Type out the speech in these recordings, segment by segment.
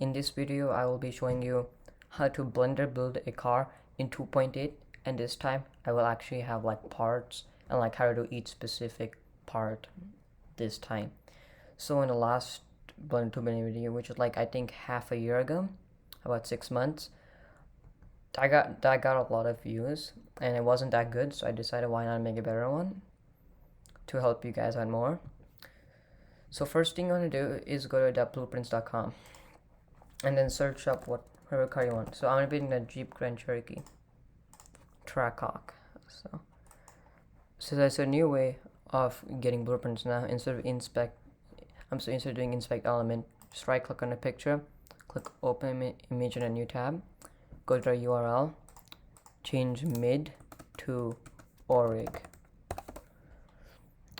In this video, I will be showing you how to Blender build a car in 2.8, and this time I will actually have like parts and like how to do each specific part this time. So in the last Blender 2.8 video, which is like I think half a year ago, about 6 months, I got a lot of views and it wasn't that good, so I decided why not make a better one to help you guys out more. So first thing you want to do is go to blueprints.com and then search up whatever car you want. So I'm gonna be in the Jeep Grand Cherokee Trackhawk. So there's a new way of getting blueprints now. Instead of doing inspect element, just right click on the picture, click open image in a new tab, go to the URL, change mid to orig,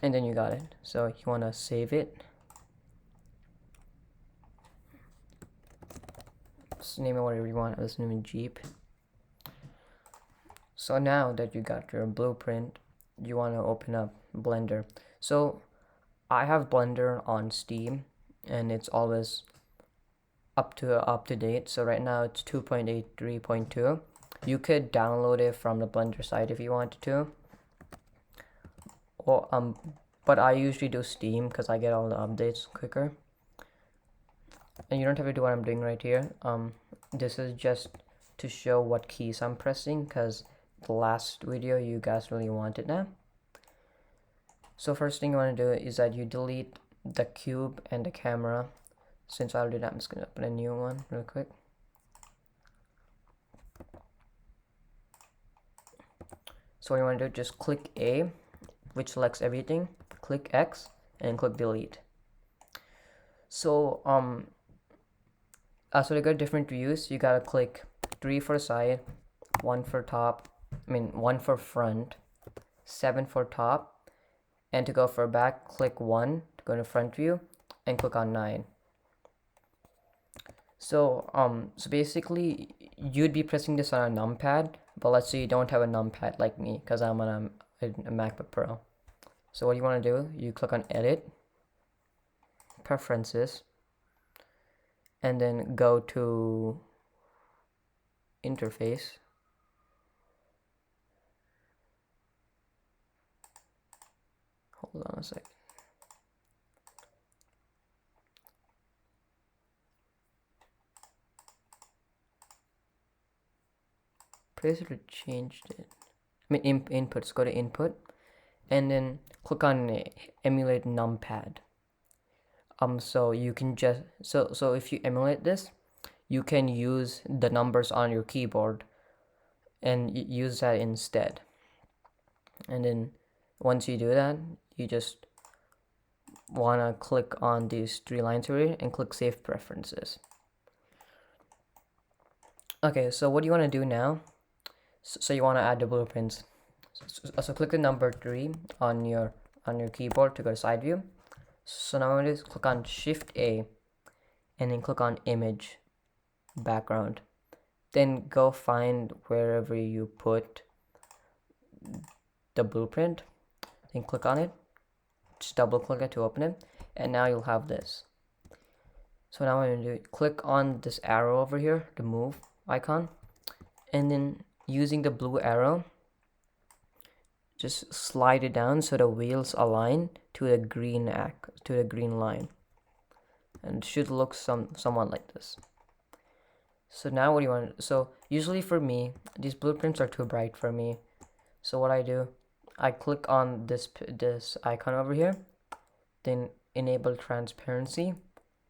and then you got it. So you want to save it, just name it whatever you want. Let's name it Jeep. So now that you got your blueprint, you want to open up Blender. So I have Blender on Steam and it's always up to date. So right now it's 2.83.2. You could download it from the Blender site if you wanted to. Or but I usually do Steam because I get all the updates quicker. And you don't have to do what I'm doing right here. This is just to show what keys I'm pressing because the last video you guys really wanted now. So first thing you want to do is that you delete the cube and the camera. Since I already did that, I'm just going to open a new one real quick. So what you want to do, just click A, which selects everything, click X, and click delete. So so they got different views. You gotta click 3 for side, 1 for top, 1 for front, 7 for top, and to go for back, click 1 to go to front view, and click on 9. So so basically you'd be pressing this on a numpad, but let's say you don't have a numpad like me because I'm on a MacBook Pro. So what you want to do, you click on edit, preferences, and then go to interface. Hold on a second. Basically changed it. Inputs. Go to input, and then click on emulate numpad. So you can just so if you emulate this, you can use the numbers on your keyboard and use that instead. And then once you do that, you just wanna click on these 3 lines here and click save preferences. Okay, so what do you want to do now? So you want to add the blueprints. So click the number 3 on your keyboard to go to side view. So now I'm going to click on Shift A and then click on image background. Then go find wherever you put the blueprint. Then click on it. Just double click it to open it. And now you'll have this. So now I'm going to do click on this arrow over here, the move icon. And then using the blue arrow, just slide it down so the wheels align to the green line, and it should look somewhat like this. So now what do you want? So usually for me, these blueprints are too bright for me. So what I do, I click on this icon over here, then enable transparency,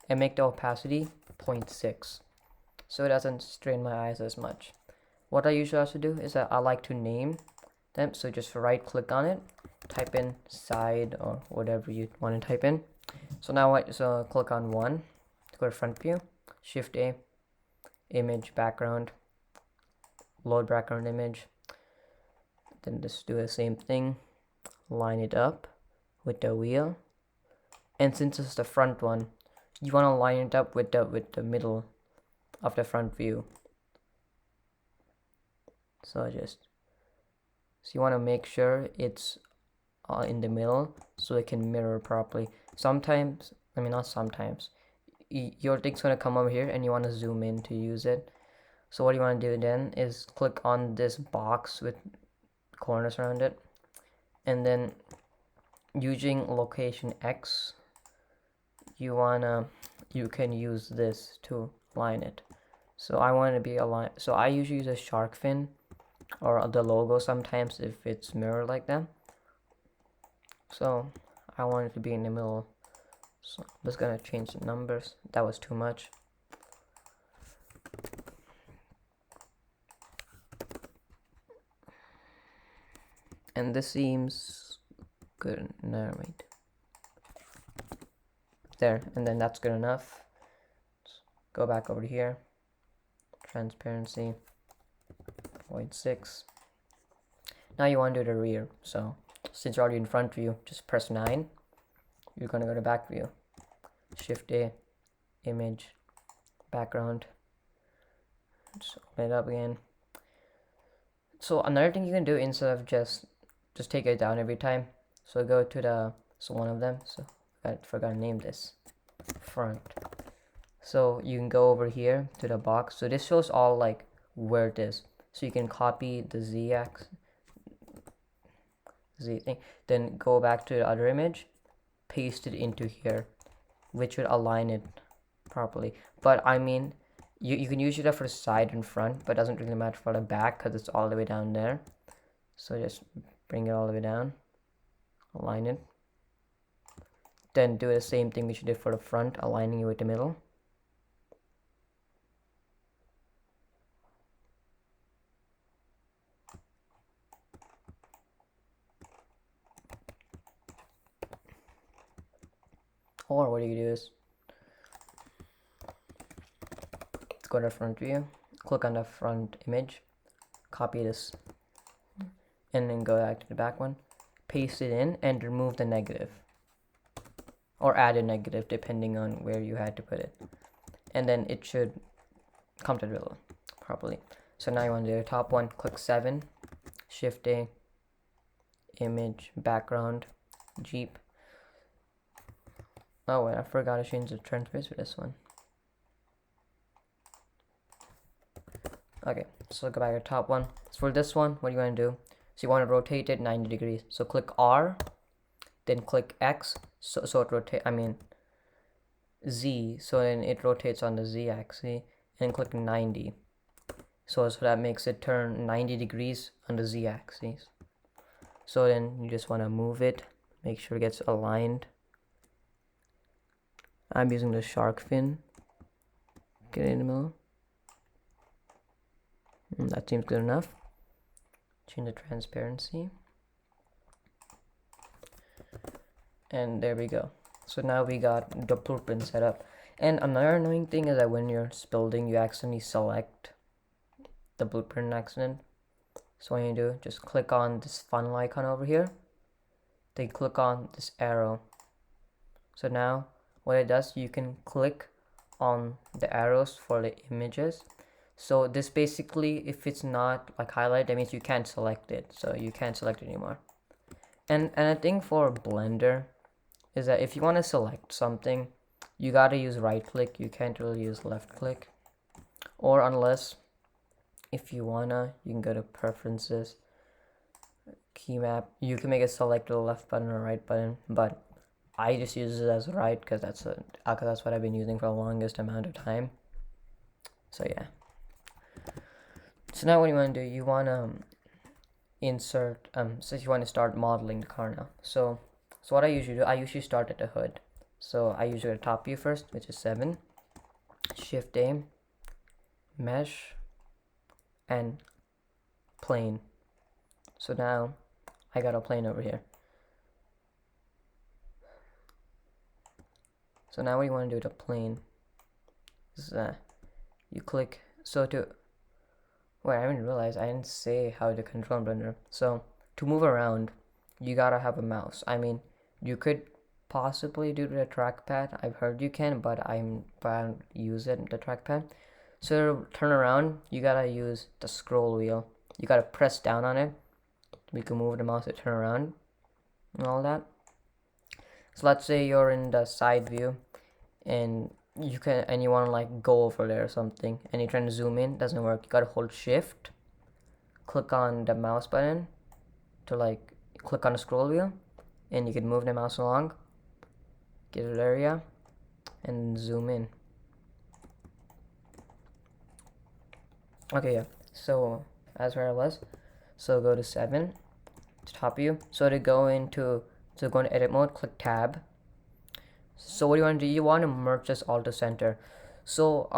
and make the opacity 0.6, so it doesn't strain my eyes as much. What I usually also do is that I like to name them, so just right click on it, type in side or whatever you want to type in. So now so click on 1 to go to front view, Shift A, image background, load background image, then just do the same thing, line it up with the wheel, and since it's the front one, you want to line it up with the middle of the front view. So you want to make sure it's in the middle so it can mirror properly. Sometimes, not sometimes, your thing's gonna come over here and you want to zoom in to use it. So what you want to do then is click on this box with corners around it, and then using location X, you can use this to align it. So I want to be aligned. So I usually use a shark fin or the logo sometimes if it's mirrored like that. So I want it to be in the middle. So I'm just gonna change the numbers. That was too much. And this seems good. No, wait. There, and then that's good enough. Let's go back over here. Transparency 0.6. Now you want to do the rear. So since you're already in front view, just press 9. You're gonna go to back view. Shift A, image, background. Just open it up again. So another thing you can do instead of just take it down every time. So go to one of them. So I forgot to name this. Front. So you can go over here to the box. So this shows all like where it is. So you can copy the Z thing, then go back to the other image, paste it into here, which would align it properly. But I mean, you can use it for the side and front, but it doesn't really matter for the back because it's all the way down there. So just bring it all the way down, align it, then do the same thing which you did for the front, aligning it with the middle. Or what you do is, let's go to the front view, click on the front image, copy this, and then go back to the back one, paste it in, and remove the negative. Or add a negative depending on where you had to put it. And then it should come to the middle properly. So now you want to do the top one, click 7, Shift A, image, background, Jeep. Oh wait, I forgot to change the transparency for this one. Okay, so go back to the top one. So for this one, what do you want to do? So you want to rotate it 90 degrees. So click R, then click X, so it rotate. I mean Z, so then it rotates on the Z axis, and click 90. So that makes it turn 90 degrees on the Z axis. So then you just want to move it, make sure it gets aligned. I'm using the shark fin. Get it in the middle. That seems good enough. Change the transparency. And there we go. So now we got the blueprint set up. And another annoying thing is that when you're building, you accidentally select the blueprint accident. So what you do, just click on this funnel icon over here. Then click on this arrow. So now what it does, you can click on the arrows for the images. So this basically, if it's not like highlighted, that means you can't select it. So you can't select it anymore. And a thing for Blender is that if you want to select something, you gotta use right click. You can't really use left click. Or unless, if you wanna, you can go to preferences, key map. You can make it select the left button or right button, but I just use it as right because that's what I've been using for the longest amount of time. So yeah. So now what you want to do, you want to insert, so you want to start modeling the car now. So what I usually do, I usually start at the hood. So I usually go to top view first, which is 7, Shift A, mesh, and plane. So now I got a plane over here. So now what you want to do to plane is you click, wait, I didn't realize I didn't say how to control Blender. So to move around, you gotta have a mouse. I mean, you could possibly do the trackpad. I've heard you can, but I don't use it, the trackpad. So to turn around, you gotta use the scroll wheel. You gotta press down on it. We can move the mouse to turn around and all that. So let's say you're in the side view and you can, and you want to like go over there or something, and you're trying to zoom in, doesn't work. You gotta hold shift, click on the mouse button to like click on the scroll wheel, and you can move the mouse along, get an area, and zoom in. Okay, yeah, so as where I was, so go to 7 to top view. So to go into edit mode, click tab. So what do you want to do? You want to merge this all to center. So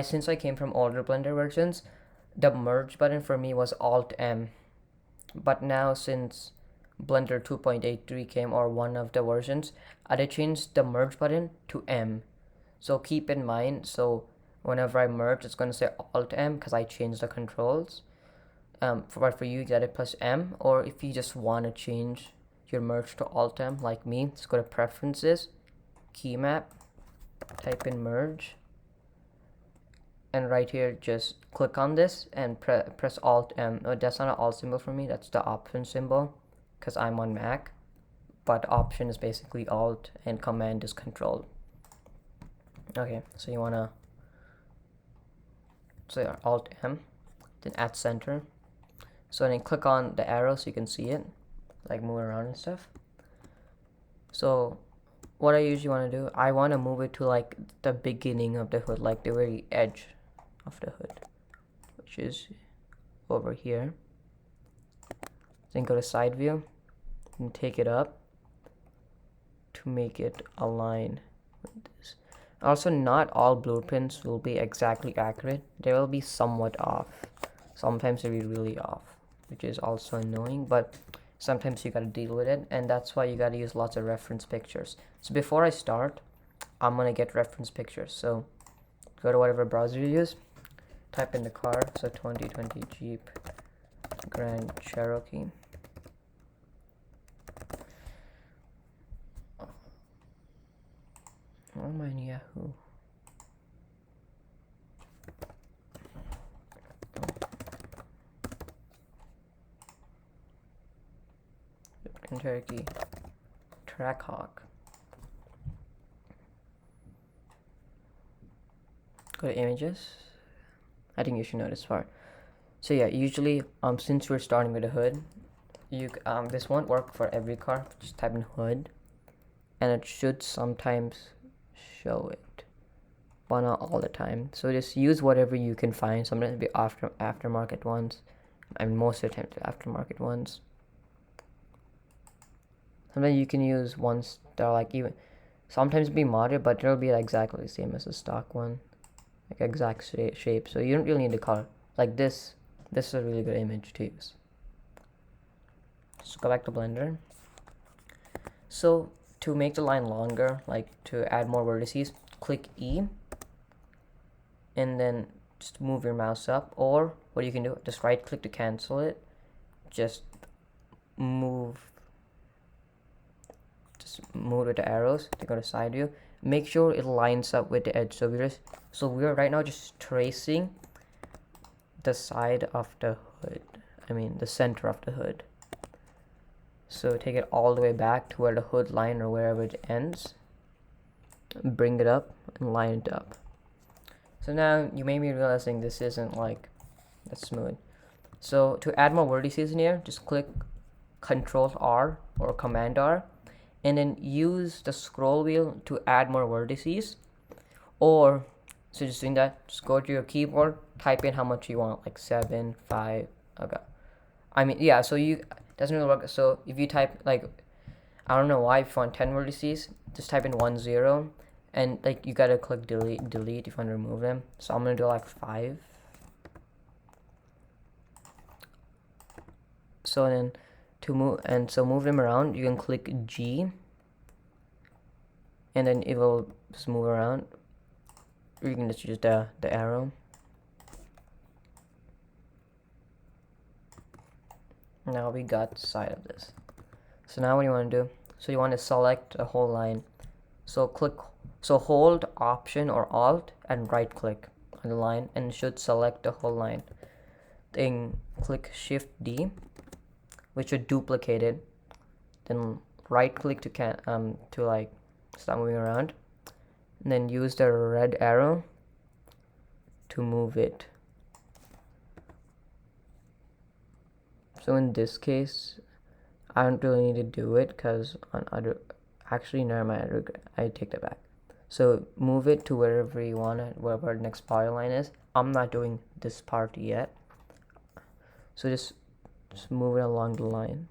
since I came from older Blender versions, the merge button for me was Alt M. But now since Blender 2.83 came, or one of the versions, I did change the merge button to M. So keep in mind, so whenever I merge, it's going to say Alt M because I changed the controls. For you, get it plus M, or if you just want to change your merge to Alt M like me, just go to Preferences, Key Map, type in merge, and right here just click on this and press Alt M. Oh, that's not an Alt symbol for me, that's the Option symbol because I'm on Mac, but Option is basically Alt and Command is Control. Okay, so you wanna Alt M, then at center. So then click on the arrow so you can see it, like move around and stuff. So what I usually want to do, I want to move it to like the beginning of the hood, like the very edge of the hood, which is over here. Then go to side view and take it up to make it align with this. Also, not all blueprints will be exactly accurate. They will be somewhat off. Sometimes they'll be really off, which is also annoying, but sometimes you gotta deal with it, and that's why you gotta use lots of reference pictures. So before I start, I'm gonna get reference pictures. So go to whatever browser you use, type in the car, so 2020 Jeep Grand Cherokee. Why am I in Yahoo? Cherokee Trackhawk. Go to images. I think you should know this part. So yeah, usually since we're starting with a hood, you this won't work for every car. Just type in hood, and it should sometimes show it, but not all the time. So just use whatever you can find. Sometimes it'll be aftermarket ones, and most of the time aftermarket ones. Sometimes you can use ones that are like even sometimes be modded, but it'll be like exactly the same as the stock one, like exact shape. So you don't really need to color like this. This is a really good image to use. So go back to Blender. So to make the line longer, like to add more vertices, click E and then just move your mouse up, or what you can do, just right click to cancel it, just move with the arrows to go to side view. Make sure it lines up with the edge. So we're right now just tracing the side of the hood, I mean the center of the hood. So take it all the way back to where the hood line or wherever it ends, bring it up and line it up. So now you may be realizing this isn't like that smooth. So to add more vertices in here, just click Control R or Command R, and then use the scroll wheel to add more vertices. Or so just doing that, just go to your keyboard, type in how much you want, like 7, 5. Okay, I mean, yeah, so you doesn't really work. So if you type like, I don't know why, if you want 10 vertices, just type in 1, 0, and like you gotta click delete if you want to remove them. So I'm gonna do like 5. So then to move them around, you can click G, and then it will just move around. Or you can just use the arrow. Now we got the side of this. So now what you want to do? So you want to select a whole line. So hold Option or Alt and right click on the line, and it should select the whole line. Then click Shift D, which should duplicate it. Then right click to like start moving around, and then use the red arrow to move it. So in this case, I don't really need to do it because on other, actually never mind, I take that back. So move it to wherever you want it, wherever the next polyline is. I'm not doing this part yet. So just move it along the line.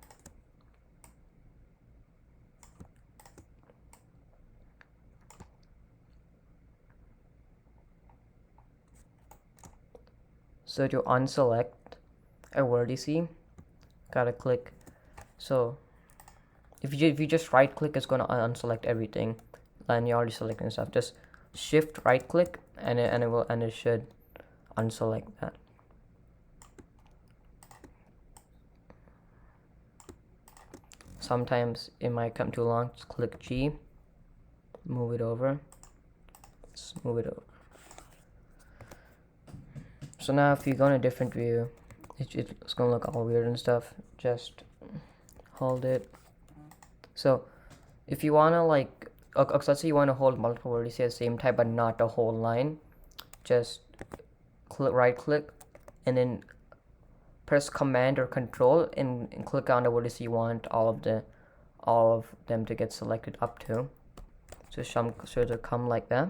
So to unselect a vertice, gotta click. So if you just right click, it's gonna unselect everything, and you're already selecting stuff. Just shift right click, and it should unselect that. Sometimes it might come too long. Just click G, move it over. Let's move it over. So now if you go in a different view, it's gonna look all weird and stuff. Just hold it. So if you wanna like, let's say you wanna hold multiple vertices at the same time, but not a whole line, just right click, and then press Command or Control, and click on the vertex you want all of them to get selected up to. So to come like that.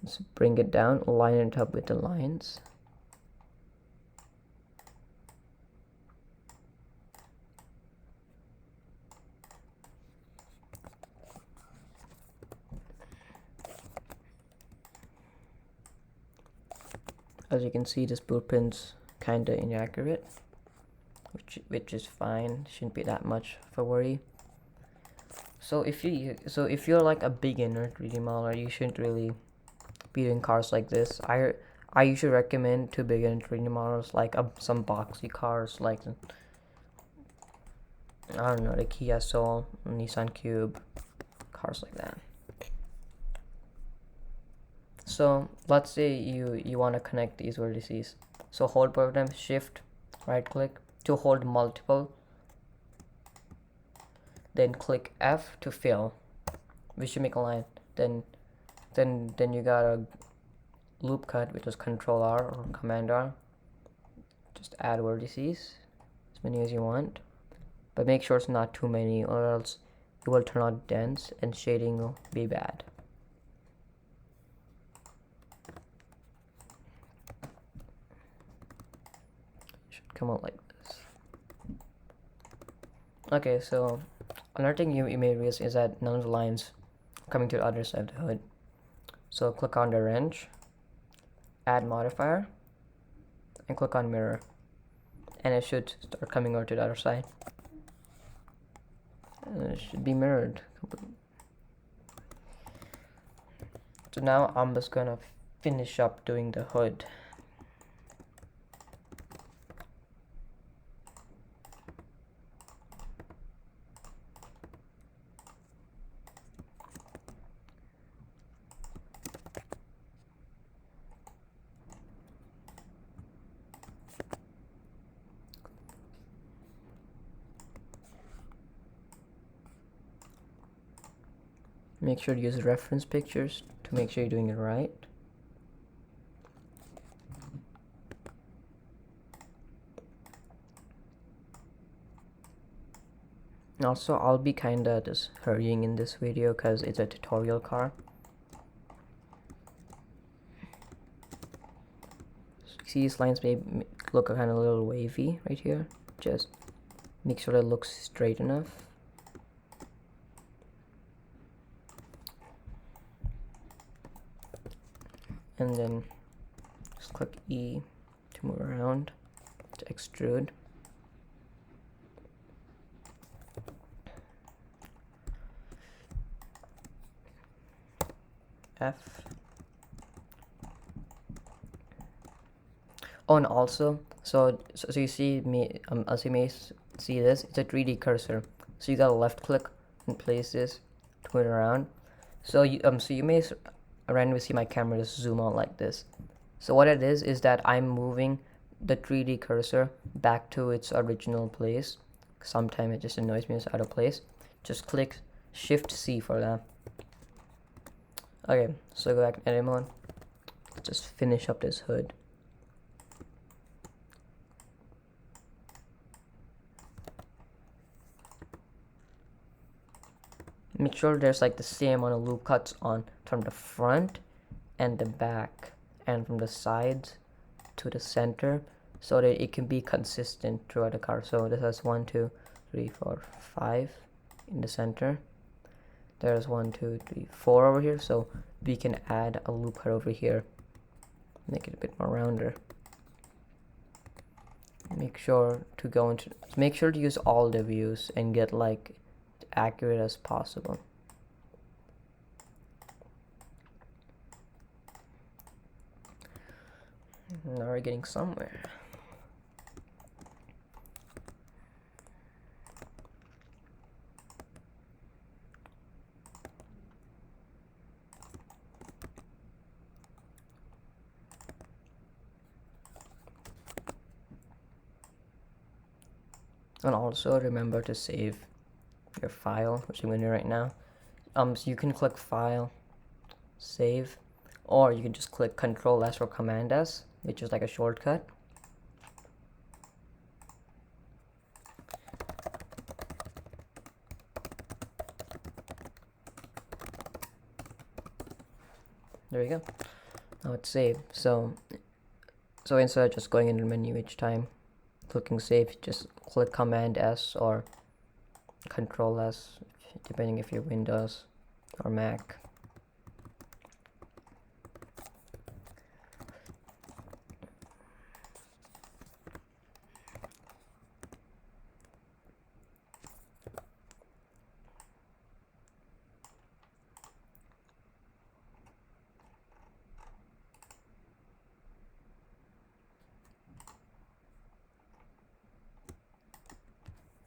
Let's bring it down, line it up with the lines. As you can see, this blueprint's kinda inaccurate, which is fine. Shouldn't be that much of a worry. So if you're like a beginner 3D modeler, you shouldn't really be doing cars like this. I usually recommend to beginner 3D modelers like some boxy cars, like I don't know, the Kia Soul, Nissan Cube, cars like that. So let's say you want to connect these vertices. So hold both of them, shift, right click to hold multiple, then click F to fill, which should make a line. Then you got a loop cut, which is Control R or Command R. Just add vertices, as many as you want, but make sure it's not too many, or else it will turn out dense and shading will be bad. Come out like this. Okay, so another thing you may realize is that none of the lines are coming to the other side of the hood. So click on the wrench, add modifier, and click on mirror, and it should start coming over to the other side. And it should be mirrored. So now I'm just gonna finish up doing the hood. Make sure to use reference pictures to make sure you're doing it right. Also, I'll be kinda just hurrying in this video because it's a tutorial car. See, these lines may look kind of a little wavy right here. Just make sure that it looks straight enough. And then just click E to move around, to extrude. F. Oh, and also, so you see me, as you may see this, it's a 3D cursor. So you gotta left click and place this to move it around. So you may randomly see my camera just zoom out like this. So what it is that I'm moving the 3D cursor back to its original place. Sometimes it just annoys me, it's out of place. Just click Shift C for that. Okay, so go back to edit mode. Let's just finish up this hood. Make sure there's like the same amount of loop cuts on from the front and the back and from the sides to the center, so that it can be consistent throughout the car. So this has 1 2 3 4 5 in the center. There's 1 2 3 4 over here, so we can add a loop cut over here, make it a bit more rounder. Make sure to use all the views and get like accurate as possible. Now we're getting somewhere. And also remember to save your file, which I'm going to do right now. So you can click File, Save, or you can just click Control S or Command S, which is like a shortcut. There you go. Now it's saved. So instead of just going into the menu each time, clicking Save, just click Command S or Control S, depending if you're Windows or Mac.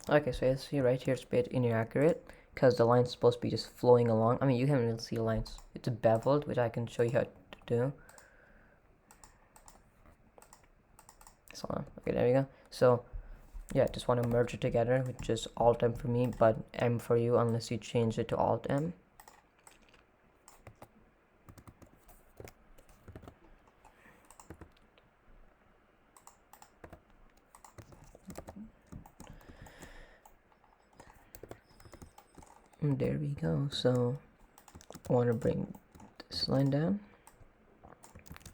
Okay, so you see right here it's a bit inaccurate because the line's supposed to be just flowing along. I mean, you can't really see lines. It's beveled, which I can show you how to do. So, okay, there we go. So, yeah, just want to merge it together, which is Alt M for me, but M for you unless you change it to Alt M. And there we go. So I want to bring this line down.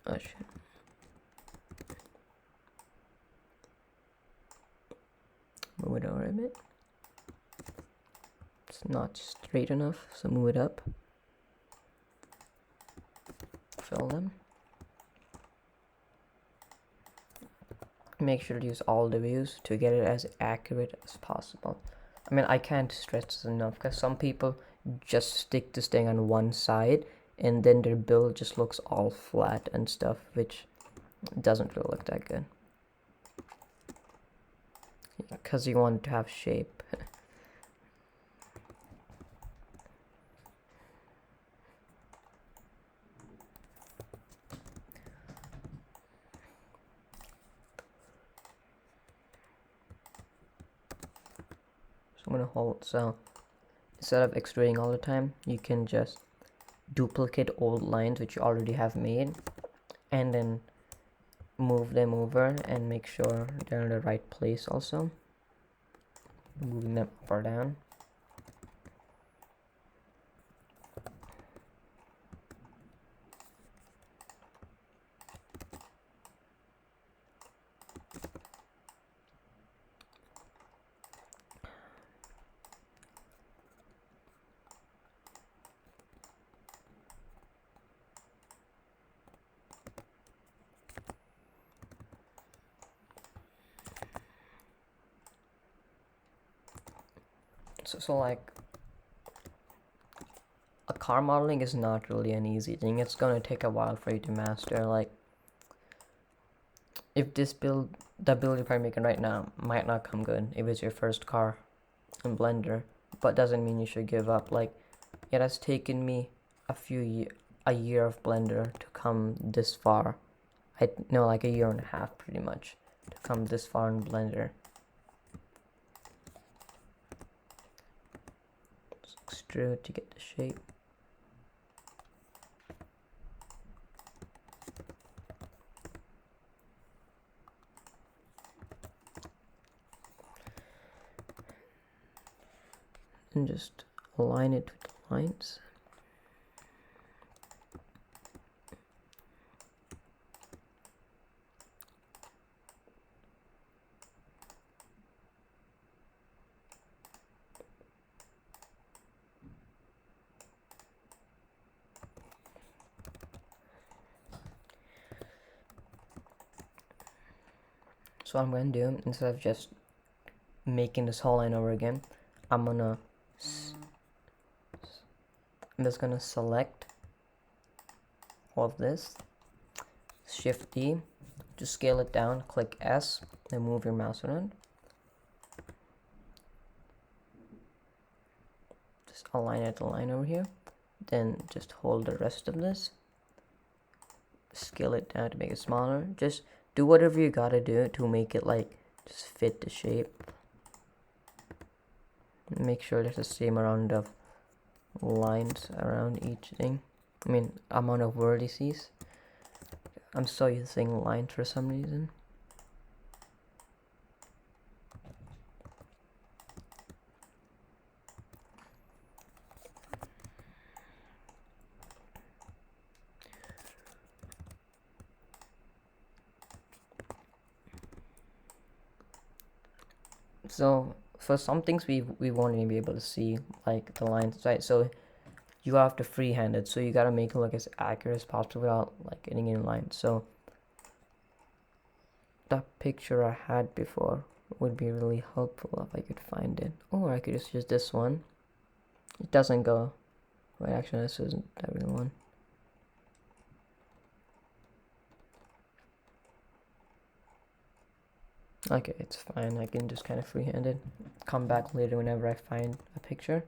Oh shit. Move it over a bit. It's not straight enough, so move it up. Fill them. Make sure to use all the views to get it as accurate as possible. I mean, I can't stress this enough because some people just stick this thing on one side and then their build just looks all flat and stuff, which doesn't really look that good. Because you want it to have shape. I'm gonna hold, so instead of extruding all the time, you can just duplicate old lines which you already have made and then move them over and make sure they're in the right place also, moving them up or down. So like a car modeling is not really an easy thing. It's gonna take a while for you to master. Like if this build, the build you're probably making right now might not come good if it's your first car in Blender, but doesn't mean you should give up. Like it has taken me a year of Blender to come this far. I know, like a year and a half pretty much to come this far in Blender. Extrude to get the shape. and just align it with the lines. So what I'm going to do, instead of just making this whole line over again, I'm just gonna select all of this, Shift D, to scale it down, click S, then move your mouse around. Just align it, the line over here, then just hold the rest of this, scale it down to make it smaller. Just do whatever you gotta do to make it like just fit the shape. Make sure there's the same amount of lines around each thing. I mean, amount of vertices. I'm still using lines for some reason. So for some things we won't even be able to see like the lines, right? So you have to freehand it, so you gotta make it look as accurate as possible without like getting in line. So the picture I had before would be really helpful if I could find it, or I could just use this one. It doesn't go. Wait, actually, this isn't that real one. Okay, it's fine. I can just kind of freehand it. Come back later whenever I find a picture.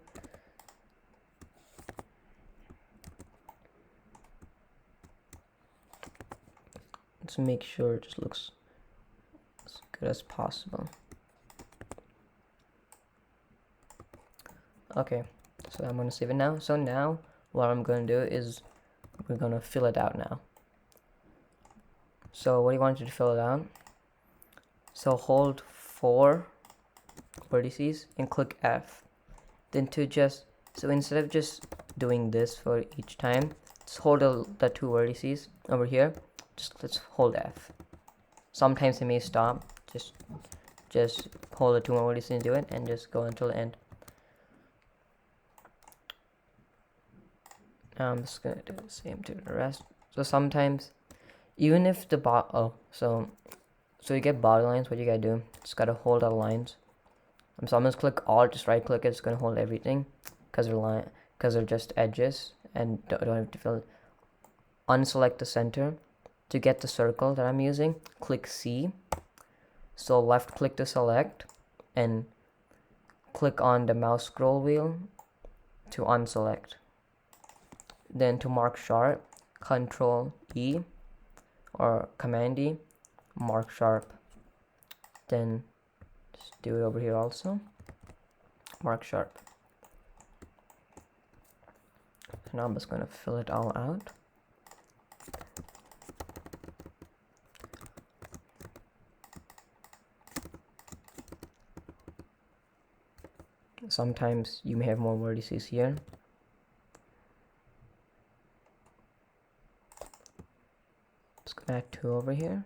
Let's make sure it just looks as good as possible. Okay, so I'm gonna save it now. So now what I'm gonna do is we're gonna fill it out now. So what do you want you to fill it out? So hold 4 vertices and click F. Then so instead of just doing this for each time, just hold the 2 vertices over here. Let's hold F. Sometimes it may stop. Just hold the 2 more vertices and do it, and just go until the end. I'm just gonna do the same to the rest. So sometimes, even if the so you get body lines, what you gotta do, just gotta hold our lines. So I'm just click Alt, just right click it, it's gonna hold everything, because they're just edges and don't have to fill it. Unselect the center. To get the circle that I'm using, click C. So left click to select, and click on the mouse scroll wheel to unselect. Then to mark sharp, Control E or Command E, mark sharp. Then just do it over here also, mark sharp. And now I'm just going to fill it all out. Sometimes you may have more vertices here. Just gonna add 2 over here.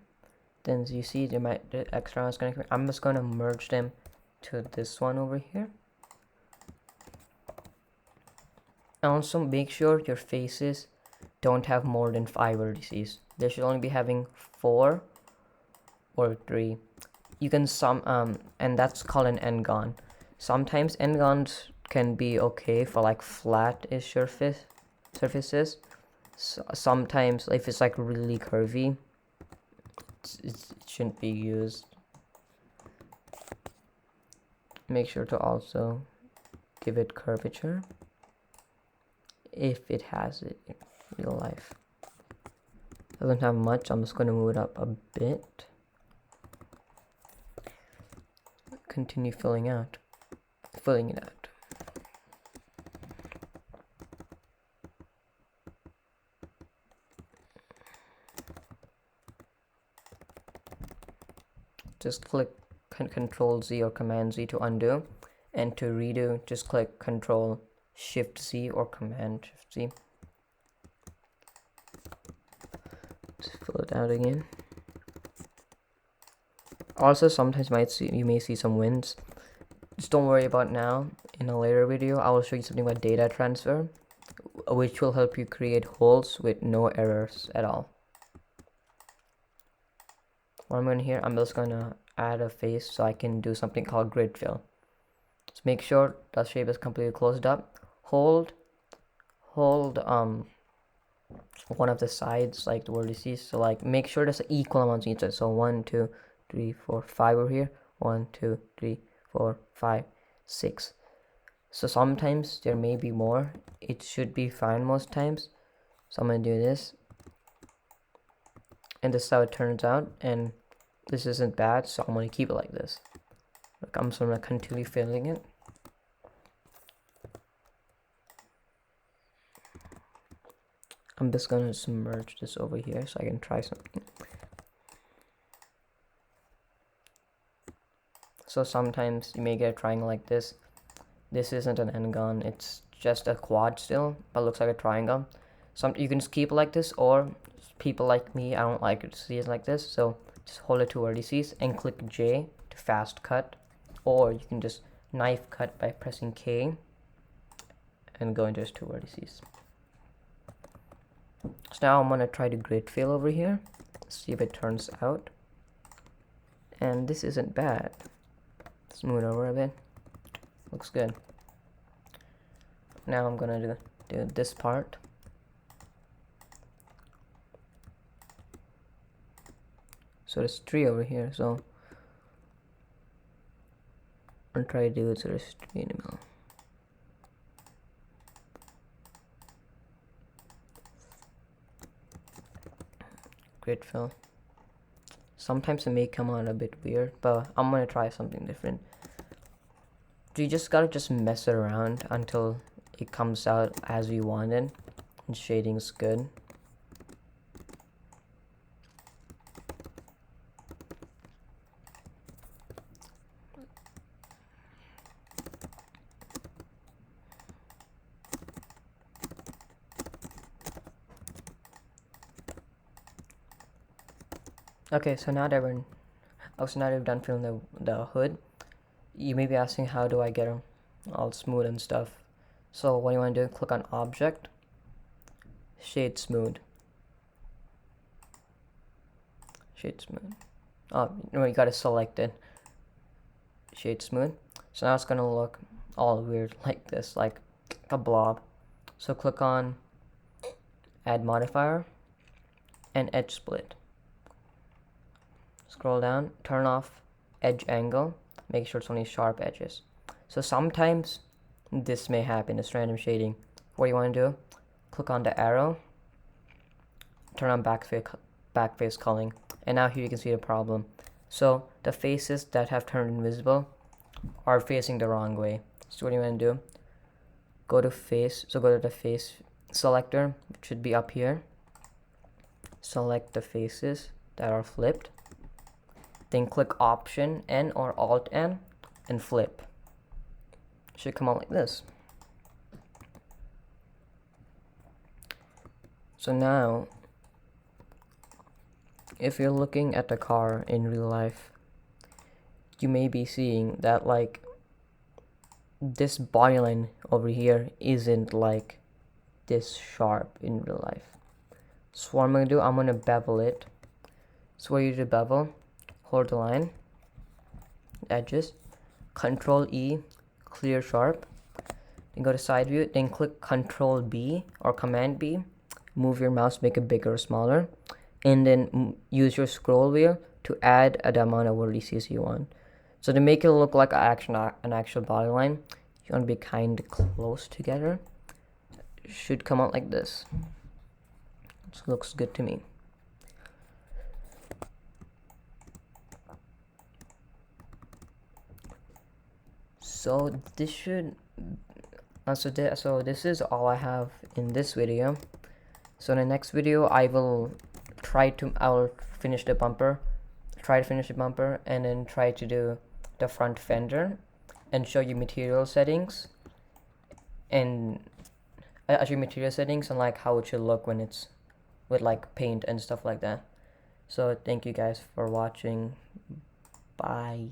Then you see the extra one's gonna come. I'm just gonna merge them to this one over here. And also make sure your faces don't have more than 5 vertices. They should only be having 4 or 3. You can and that's called an n-gon. Sometimes n-gons can be okay for like flat-ish surfaces. So sometimes if it's like really curvy, it shouldn't be used. Make sure to also give it curvature if it has it in real life. Doesn't have much. I'm just going to move it up a bit. Continue filling it out. Just click Control Z or Command Z to undo, And to redo, just click Control Shift Z or Command Shift Z. Let's fill it out again. Also, sometimes you may see some winds. Just don't worry about now. In a later video, I will show you something about data transfer, which will help you create holes with no errors at all. What I'm going to here, I'm just going to add a face so I can do something called grid fill. Just make sure the shape is completely closed up. Hold one of the sides, like the vertices. So like make sure there's an equal amount on each side. So 1, 2, 3, 4, 5 over here. 1, 2, 3, 4, 5, 6. So sometimes there may be more. It should be fine most times. So I'm gonna do this, and this is how it turns out. And this isn't bad, so I'm gonna keep it like this. Like I'm just gonna continue filling it. I'm just gonna submerge this over here so I can try something. So sometimes you may get a triangle like this. This isn't an n-gon, it's just a quad still, but looks like a triangle. You can just keep it like this, or people like me, I don't like to see it like this, so just hold it to vertices and click J to fast cut, or you can just knife cut by pressing K and go into just two vertices. So now I'm gonna try to grid fill over here, see if it turns out. And this isn't bad. Smooth over a bit. Looks good. Now I'm gonna do this part. So there's 3 over here, so I'm gonna try to do it so there's 3 in the middle. Grid fill. Sometimes it may come out a bit weird, but I'm gonna try something different. You just gotta mess it around until it comes out as you want it, and shading's good. Okay, so now that we've done filling the hood, you may be asking, how do I get them all smooth and stuff? So what you want to do, click on Object, Shade Smooth. Shade Smooth. Oh, no, you gotta select it. Shade Smooth. So now it's gonna look all weird like this, like a blob. So click on Add Modifier and Edge Split. Scroll down, turn off Edge Angle. Make sure it's only sharp edges. So sometimes this may happen, this random shading. What you want to do, click on the arrow, turn on backface culling, and now here you can see the problem. So the faces that have turned invisible are facing the wrong way. So what you want to do, go to face, so go to the face selector, which should be up here. Select the faces that are flipped. Then click Option N or Alt N and flip. It should come out like this. So now, if you're looking at the car in real life, you may be seeing that like this bodyline over here isn't like this sharp in real life. So what I'm gonna do, I'm gonna bevel it. So what you do, bevel, hold the line, edges, Control E, clear sharp, then go to side view, then click Control B or Command B, move your mouse, make it bigger or smaller, and then use your scroll wheel to add the amount of vertices you want. So to make it look like an actual body line, you want to be kind of close together. It should come out like this. This looks good to me. So this should so this is all I have in this video. So in the next video I'll finish the bumper, and then try to do the front fender, and show you material settings and actually material settings and like how it should look when it's with like paint and stuff like that. So thank you guys for watching. Bye.